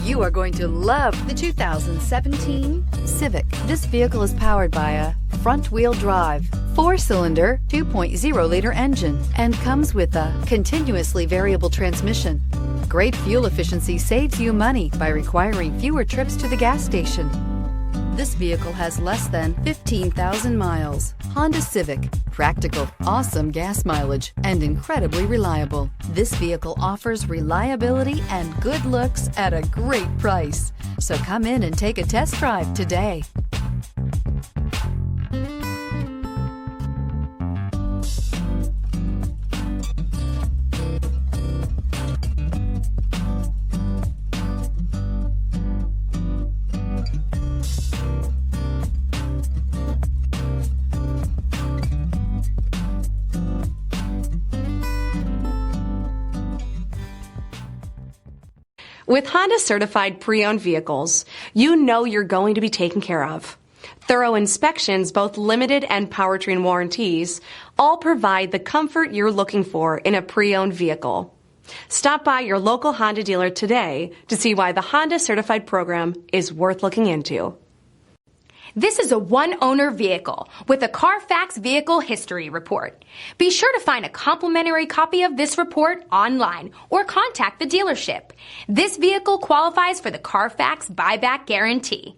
You are going to love the 2017 Civic. This vehicle is powered by a front-wheel drive, 4-cylinder, 2.0-liter engine, and comes with a continuously variable transmission. Great fuel efficiency saves you money by requiring fewer trips to the gas station. This vehicle has less than 15,000 miles. Honda Civic. Practical, awesome gas mileage, and incredibly reliable. This vehicle offers reliability and good looks at a great price. So come in and take a test drive today. With Honda certified pre-owned vehicles, you know you're going to be taken care of. Thorough inspections, both limited and powertrain warranties, all provide the comfort you're looking for in a pre-owned vehicle. Stop by your local Honda dealer today to see why the Honda certified program is worth looking into. This is a one-owner vehicle with a Carfax Vehicle History Report. Be sure to find a complimentary copy of this report online or contact the dealership. This vehicle qualifies for the Carfax Buyback Guarantee.